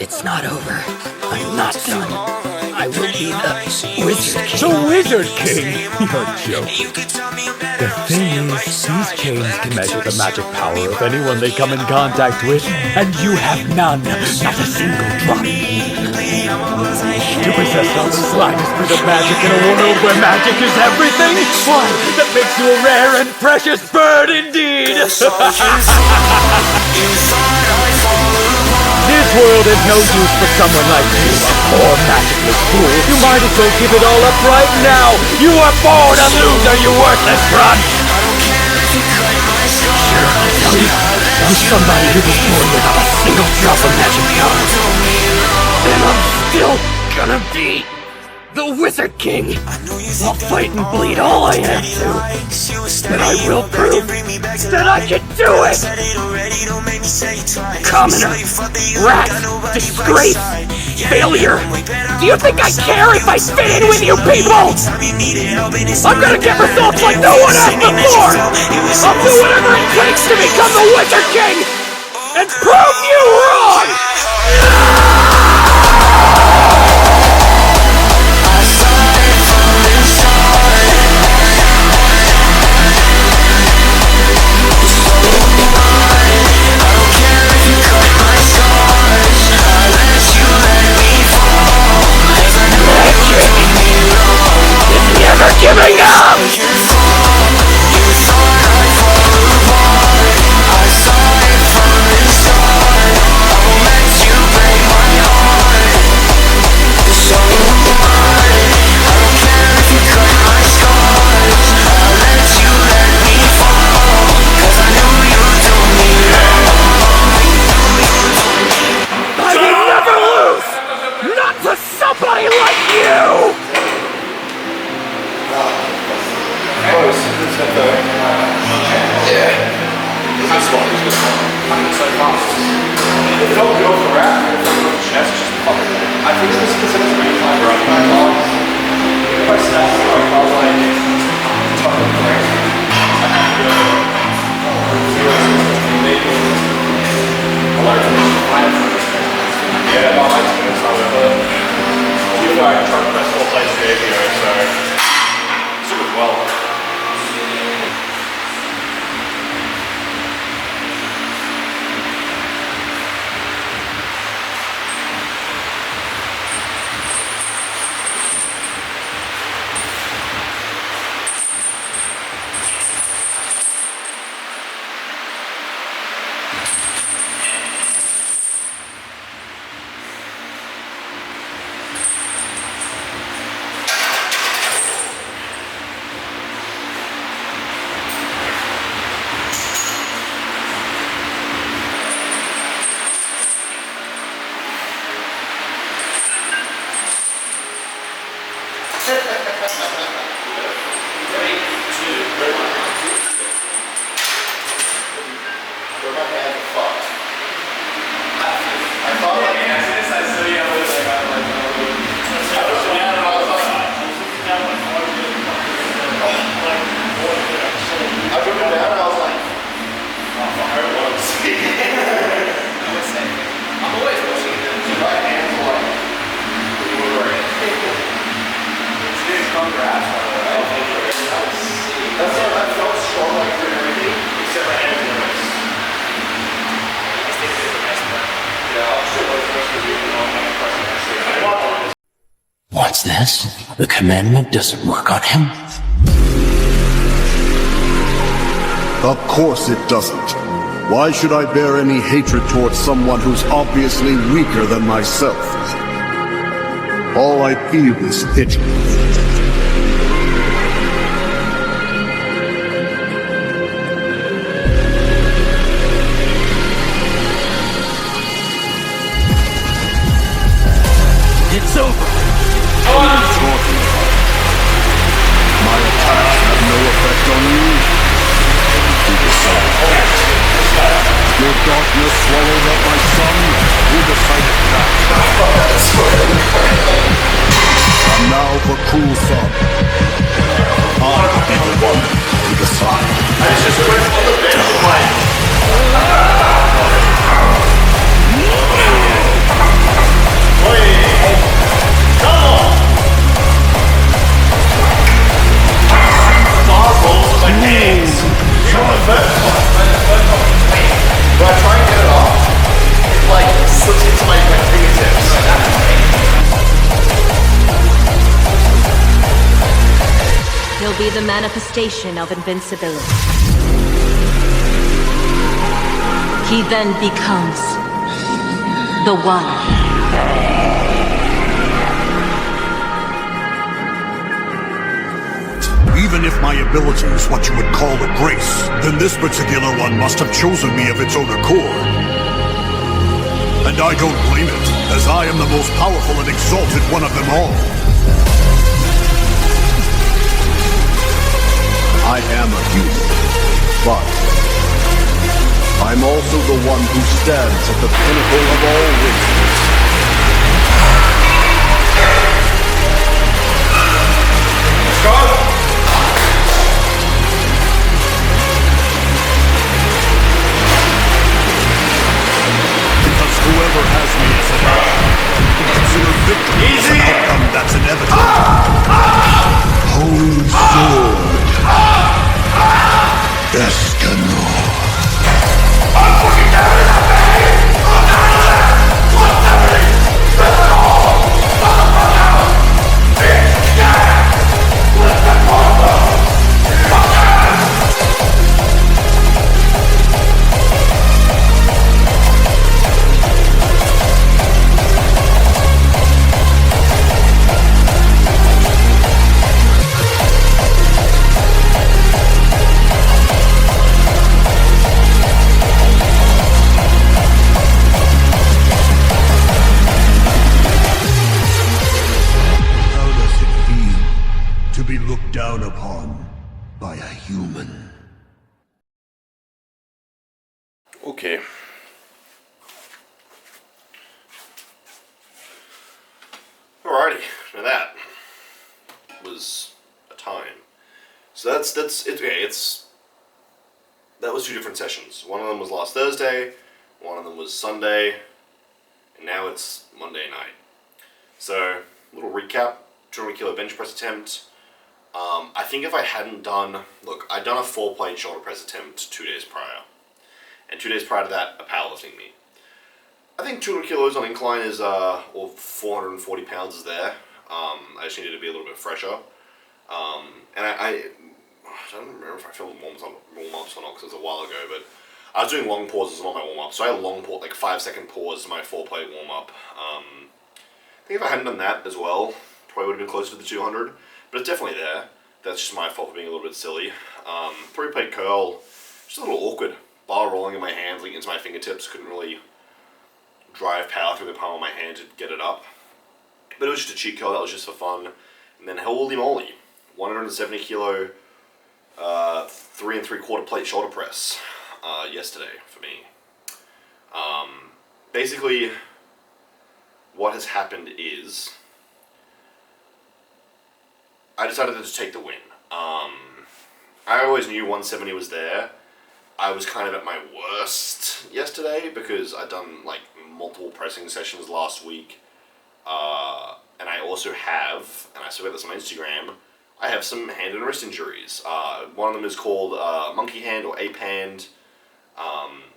It's not over. I'm not done. I will be the Wizard King. The Wizard King? You're a joke. The thing is, these chains can measure the magic power of anyone they come in contact with, and you have none. Not a single drop. You possess all the slightest bit of magic in a world where magic is everything? Why, that makes you a rare and precious bird indeed! This world is no use for someone like you, a poor magicless fool. You might as well give it all up right now. You are born a loser, you worthless runt! Sure, I tell you, I'm somebody who was born without a single drop of magic power. And I'm still gonna be the Wizard King. I'll fight and bleed all I have to, but I will prove that I can do it! Commoner, rat, disgrace, failure. Do you think I care if I fit in with you people? I'm gonna get results like no one has before! I'll do whatever it takes to become the Wizard King and prove you wrong! Giving up! I will never lose! Not to somebody like you! Yeah. This one is good. So fast. It felt good off the rack, it felt good off the chest, just fucking. I think it was because it was really high running my class. If I snapped it, I was like, top of the rank. I had to go. I learned from this plan for this. Yeah, I like to do this, however. You know, I tried to press all places there, so. It's good well. What's this? The commandment doesn't work on him? Of course it doesn't. Why should I bear any hatred towards someone who's obviously weaker than myself? All I feel is pity. It's over! My attacks have no effect on you. Your darkness swallowed up my son. Who decided that? And now for cruel the manifestation of invincibility. He then becomes the One. Even if my ability is what you would call a grace, then this particular one must have chosen me of its own accord. And I don't blame it, as I am the most powerful and exalted one of them all. I am a human, but I'm also the one who stands at the pinnacle of all races. Go! Whoever has me as an ally can consider victory as an outcome that's inevitable. Holy Sword. Escanor. I'm fucking down in that vein! I'm down in that! 170! Physical! Motherfucker! It's dead! Listen, motherfucker! Down upon by a human. Okay. Alrighty, now that was a time. So that's it. Okay, that was 2 different sessions. One of them was last Thursday, one of them was Sunday, and now it's Monday night. So, little recap: 200 kilo bench press attempt. I think if I hadn't done, I'd done a 4-plate shoulder press attempt 2 days prior. And 2 days prior to that, a powerlifting meet. I think 200 kilos on incline is, or 440 pounds is there. I just needed to be a little bit fresher. And I don't remember if I filmed warm-ups or not, because it was a while ago, but I was doing long pauses on my warm-up. So I had a long pause, like 5-second pause to my 4-plate warm-up. I think if I hadn't done that as well, probably would have been closer to the 200. But it's definitely there. That's just my fault for being a little bit silly. 3-plate curl, just a little awkward. Bar rolling in my hands, like into my fingertips. Couldn't really drive power through the palm of my hand to get it up. But it was just a cheat curl, that was just for fun. And then holy moly, 170 kilo, 3 3/4 plate shoulder press yesterday for me. Basically, what has happened is I decided to just take the win. I always knew 170 was there. I was kind of at my worst yesterday because I'd done like multiple pressing sessions last week. And I also have, and I saw this on my Instagram, I have some hand and wrist injuries. One of them is called monkey hand or ape hand.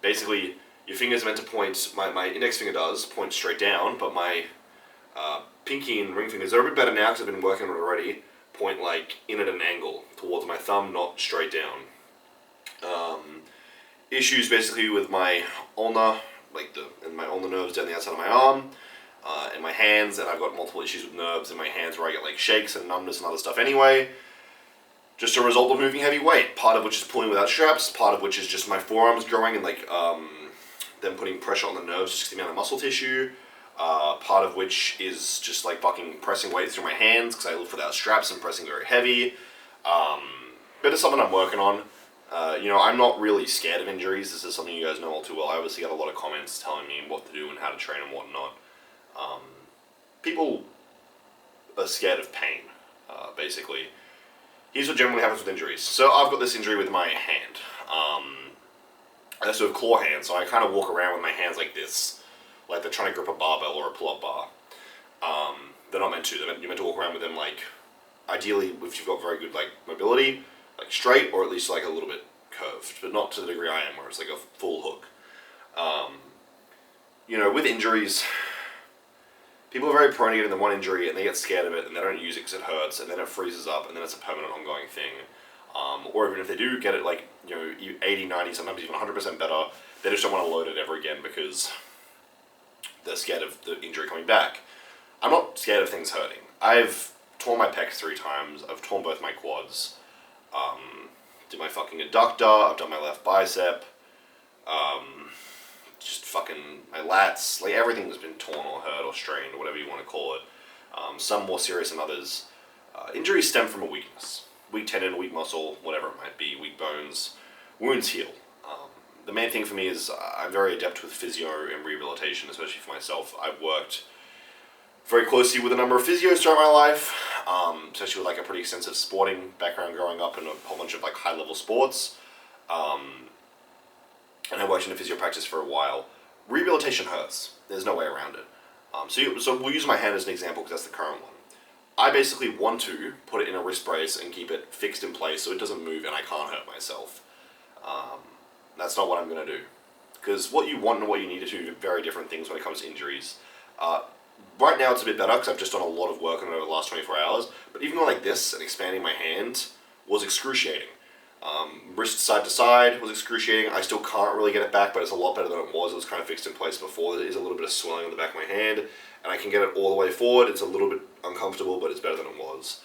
Basically, your fingers are meant to point, my index finger does, point straight down, but my pinky and ring fingers are a bit better now because I've been working on it already, point like in at an angle towards my thumb, not straight down. Issues basically with my ulna, and my ulnar nerves down the outside of my arm, and my hands, and I've got multiple issues with nerves in my hands where I get like shakes and numbness and other stuff anyway. Just a result of moving heavy weight, part of which is pulling without straps, part of which is just my forearms growing and them putting pressure on the nerves just to the amount of muscle tissue. Part of which is just like fucking pressing weights through my hands because I lift without straps and pressing very heavy. But it's something I'm working on. I'm not really scared of injuries. This is something you guys know all too well. I obviously get a lot of comments telling me what to do and how to train and whatnot. People are scared of pain, basically. Here's what generally happens with injuries. So I've got this injury with my hand. I also have claw hands, so I kind of walk around with my hands like this, like they're trying to grip a barbell or a pull-up bar. They're not meant to. You're meant to walk around with them like, ideally, if you've got very good like mobility, like straight or at least like a little bit curved, but not to the degree I am, where it's like a full hook. With injuries, People are very prone to getting the one injury and they get scared of it and they don't use it because it hurts and then it freezes up and then it's a permanent ongoing thing. Or even if they do get it 80, 90, sometimes even 100% better, they just don't want to load it ever again because they're scared of the injury coming back. I'm not scared of things hurting. I've torn my pecs 3 times. I've torn both my quads. Did my fucking adductor. I've done my left bicep. Just fucking my lats. Like everything's been torn or hurt or strained or whatever you want to call it. Some more serious than others. Injuries stem from a weakness. Weak tendon, weak muscle, whatever it might be, weak bones. Wounds heal. The main thing for me is I'm very adept with physio and rehabilitation, especially for myself. I've worked very closely with a number of physios throughout my life, especially with like a pretty extensive sporting background growing up in a whole bunch of like high-level sports. And I worked in a physio practice for a while. Rehabilitation hurts. There's no way around it. So we'll use my hand as an example because that's the current one. I basically want to put it in a wrist brace and keep it fixed in place so it doesn't move and I can't hurt myself. That's not what I'm going to do. Because what you want and what you need to do are very different things when it comes to injuries. Right now it's a bit better because I've just done a lot of work on it over the last 24 hours. But even going like this and expanding my hand was excruciating. Wrist side to side was excruciating. I still can't really get it back, but it's a lot better than it was. It was kind of fixed in place before. There is a little bit of swelling on the back of my hand, and I can get it all the way forward. It's a little bit uncomfortable, but it's better than it was.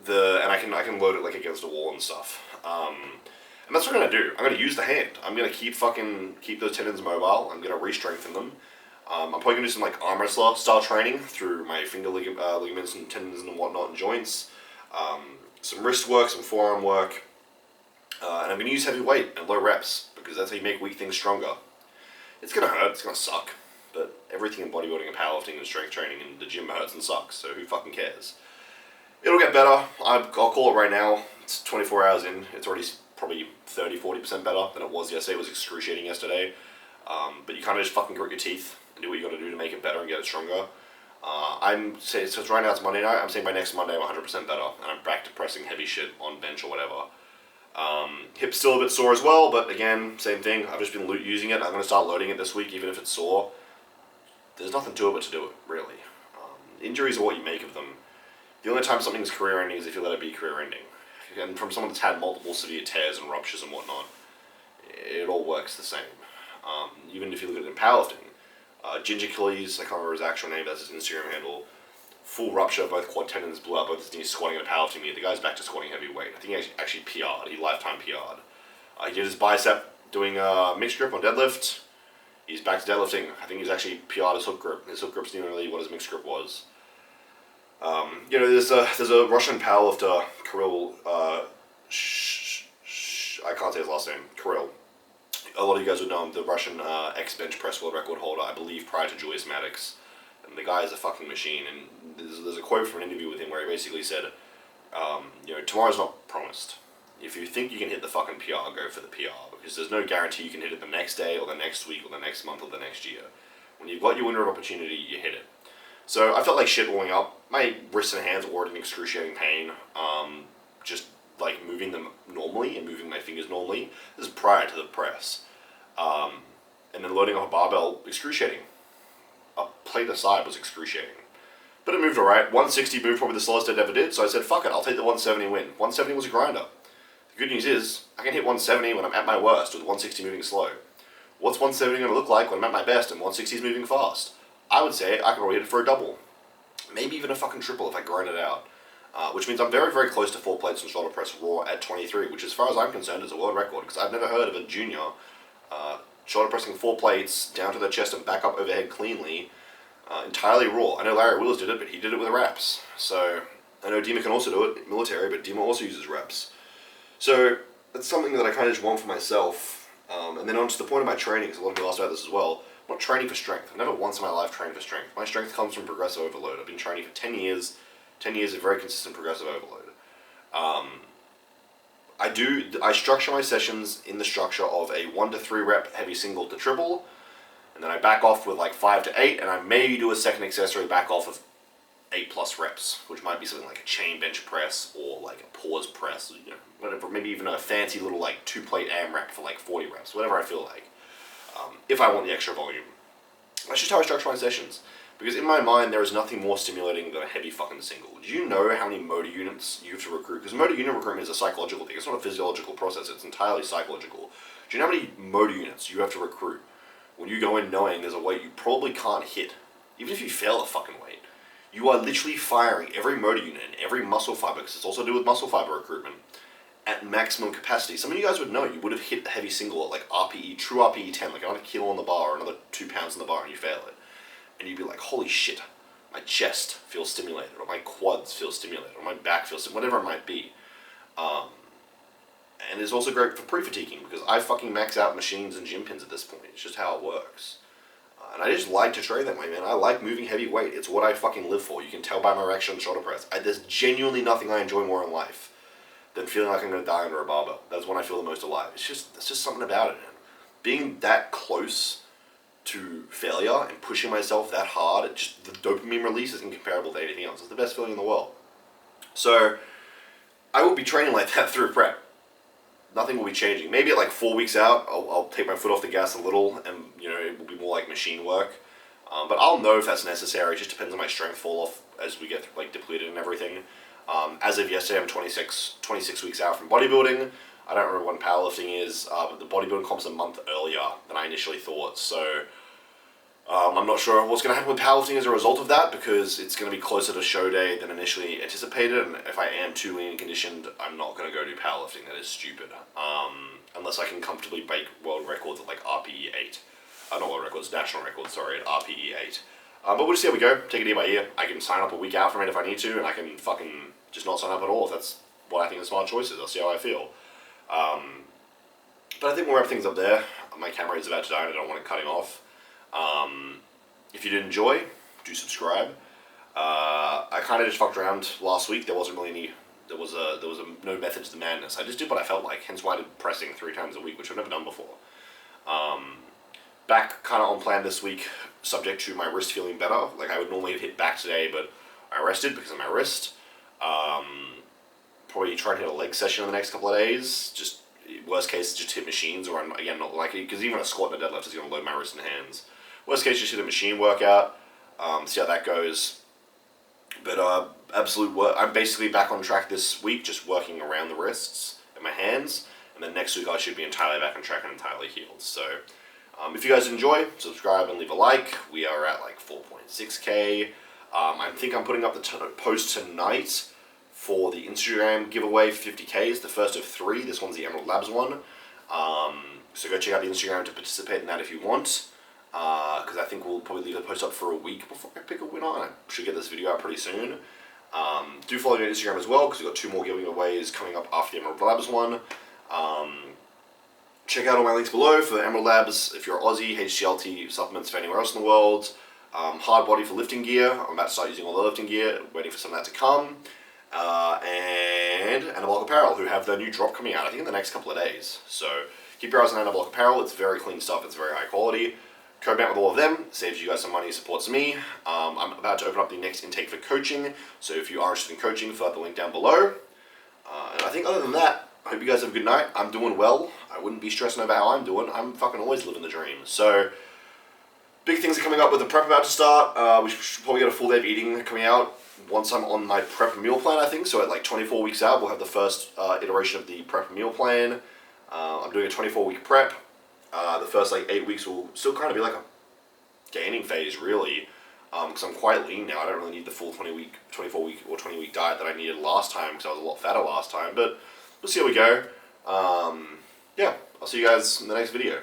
And I can load it like against a wall and stuff. And that's what I'm gonna do. I'm gonna use the hand. I'm gonna keep those tendons mobile. I'm gonna re-strengthen them. I'm probably gonna do some like arm wrestler style training through my finger ligaments and tendons and whatnot and joints. Some wrist work, some forearm work, and I'm going to use heavy weight and low reps because that's how you make weak things stronger. It's going to hurt, it's going to suck, but everything in bodybuilding and powerlifting and strength training and the gym hurts and sucks, so who fucking cares? It'll get better. I'll call it right now. It's 24 hours in. It's already probably 30-40% better than it was yesterday. It was excruciating yesterday, but you kind of just fucking grit your teeth and do what you got to do to make it better and get it stronger. So right now it's Monday night. I'm saying by next Monday I'm 100% better, and I'm back to pressing heavy shit on bench or whatever. Hip's still a bit sore as well, but again, same thing. I've just been using it. I'm going to start loading it this week, even if it's sore. There's nothing to it but to do it, really. Injuries are what you make of them. The only time something's career-ending is if you let it be career-ending. And from someone that's had multiple severe tears and ruptures and whatnot, it all works the same. Even if you look at it in powerlifting. Ginger Achilles, I can't remember his actual name, that's his Instagram handle. Full rupture, both quad tendons blew up, both his knees squatting at a powerlifting meet. The guy's back to squatting heavy weight. I think he actually PR'd. He lifetime PR'd. He did his bicep doing a mixed grip on deadlift. He's back to deadlifting. I think he's actually PR'd his hook grip. His hook grip's not even really what his mixed grip was. There's a Russian powerlifter, Kirill. I can't say his last name. Kirill. A lot of you guys would know him, the Russian ex-bench press world record holder, I believe, prior to Julius Maddox. And the guy is a fucking machine. And there's a quote from an interview with him where he basically said, tomorrow's not promised. If you think you can hit the fucking PR, go for the PR. Because there's no guarantee you can hit it the next day, or the next week, or the next month, or the next year. When you've got your window of opportunity, you hit it. So I felt like shit warming up. My wrists and hands were in excruciating pain. Just like moving them normally and moving my fingers normally. This is prior to the press. And then loading off a barbell, excruciating. A plate aside was excruciating. But it moved alright. 160 moved probably the slowest it ever did, so I said, fuck it, I'll take the 170 win. 170 was a grinder. The good news is, I can hit 170 when I'm at my worst with 160 moving slow. What's 170 going to look like when I'm at my best and 160 is moving fast? I would say I could probably hit it for a double. Maybe even a fucking triple if I grind it out. Which means I'm very, very close to 4 plates and shoulder press raw at 23, which as far as I'm concerned is a world record, because I've never heard of a junior shoulder pressing 4 plates down to their chest and back up overhead cleanly, entirely raw. I know Larry Willis did it, but he did it with reps. So I know Dima can also do it, military, but Dima also uses reps. So that's something that I kind of just want for myself. And then on to the point of my training, because a lot of people asked about this as well. I'm not training for strength. I've never once in my life trained for strength. My strength comes from progressive overload. I've been training for 10 years. 10 years of very consistent progressive overload. I structure my sessions in the structure of a 1 to 3 rep heavy single to triple, and then I back off with like 5 to 8, and I maybe do a second accessory back off of 8+ reps, which might be something like a chain bench press or like a pause press, whatever, maybe even a fancy little like 2-plate AMRAP for like 40 reps, whatever I feel like, if I want the extra volume. That's just how I structure my sessions. Because in my mind, there is nothing more stimulating than a heavy fucking single. Do you know how many motor units you have to recruit? Because motor unit recruitment is a psychological thing. It's not a physiological process. It's entirely psychological. Do you know how many motor units you have to recruit when you go in knowing there's a weight you probably can't hit? Even if you fail a fucking weight. You are literally firing every motor unit and every muscle fiber, because it's also to do with muscle fiber recruitment, at maximum capacity. Some of you guys would know, you would have hit a heavy single at like RPE, true RPE 10, like another kilo on the bar or another 2 pounds on the bar, and you fail it. And you'd be like, holy shit, my chest feels stimulated, or my quads feel stimulated, or my back feels stimulated, whatever it might be. And it's also great for pre-fatiguing, because I fucking max out machines and gym pins at this point. It's just how it works. And I just like to train that way, man. I like moving heavy weight. It's what I fucking live for. You can tell by my reaction on shoulder press. There's genuinely nothing I enjoy more in life than feeling like I'm going to die under a barbell. That's when I feel the most alive. It's just something about it, man. Being that close to failure and pushing myself that hard, just the dopamine release is incomparable to anything else. It's the best feeling in the world. So I will be training like that through prep. Nothing will be changing. Maybe at like 4 weeks out, I'll take my foot off the gas a little, and it will be more like machine work. But I'll know if that's necessary. It just depends on my strength fall off as we get like depleted and everything. As of yesterday, I'm 26 weeks out from bodybuilding. I don't remember when powerlifting is, but the bodybuilding comp's a month earlier than I initially thought. So I'm not sure what's going to happen with powerlifting as a result of that, because it's going to be closer to show day than initially anticipated, and if I am too lean and conditioned, I'm not going to go do powerlifting. That is stupid. Unless I can comfortably break world records at like RPE 8. Not world records, national records, sorry, at RPE 8. But we'll just see how we go, take it year by year. I can sign up a week out from it if I need to, and I can fucking just not sign up at all if that's what I think the smart choice is. I'll see how I feel. But I think we'll wrap things up there. My camera is about to die and I don't want it cutting off. If you did enjoy, do subscribe. I kind of just fucked around last week. There wasn't really any, there was no method to the madness. I just did what I felt like, hence why I did pressing 3 times a week, which I've never done before. Back kind of on plan this week, subject to my wrist feeling better. Like I would normally have hit back today, but I rested because of my wrist. Probably try to hit a leg session in the next couple of days. Just worst case, just hit machines, or I'm again not likely, because even a squat and a deadlift is going to load my wrist and hands. Worst case, just hit a machine workout. See how that goes. But absolute work. I'm basically back on track this week, just working around the wrists and my hands. And then next week I should be entirely back on track and entirely healed. So if you guys enjoy, subscribe and leave a like. We are at like 4.6k. I think I'm putting up the post tonight for the Instagram giveaway. 50k is the first of 3. This one's the Emerald Labs one. So go check out the Instagram to participate in that if you want. Because I think we'll probably leave the post up for a week before I pick a winner. I should get this video out pretty soon. Do follow me on Instagram as well, because we've got 2 more giveaways coming up after the Emerald Labs one. Check out all my links below for the Emerald Labs if you're Aussie, HCLT supplements for anywhere else in the world. Hard body for lifting gear. I'm about to start using all the lifting gear, waiting for some of that to come. And Anabolic Apparel, who have their new drop coming out, I think in the next couple of days. So keep your eyes on Anabolic Apparel. It's very clean stuff. It's very high quality. Code out with all of them. Saves you guys some money, supports me. I'm about to open up the next intake for coaching. So if you are interested in coaching, fill out the link down below. And I think other than that, I hope you guys have a good night. I'm doing well. I wouldn't be stressing over how I'm doing. I'm fucking always living the dream. So big things are coming up with the prep about to start. We should probably get a full day of eating coming out once I'm on my prep meal plan, I think. So at like 24 weeks out, we'll have the first iteration of the prep meal plan. I'm doing a 24-week prep. The first like 8 weeks will still kind of be like a gaining phase, really, because I'm quite lean now. I don't really need the full 24-week or 20-week diet that I needed last time, because I was a lot fatter last time. But we'll see how we go. Yeah, I'll see you guys in the next video.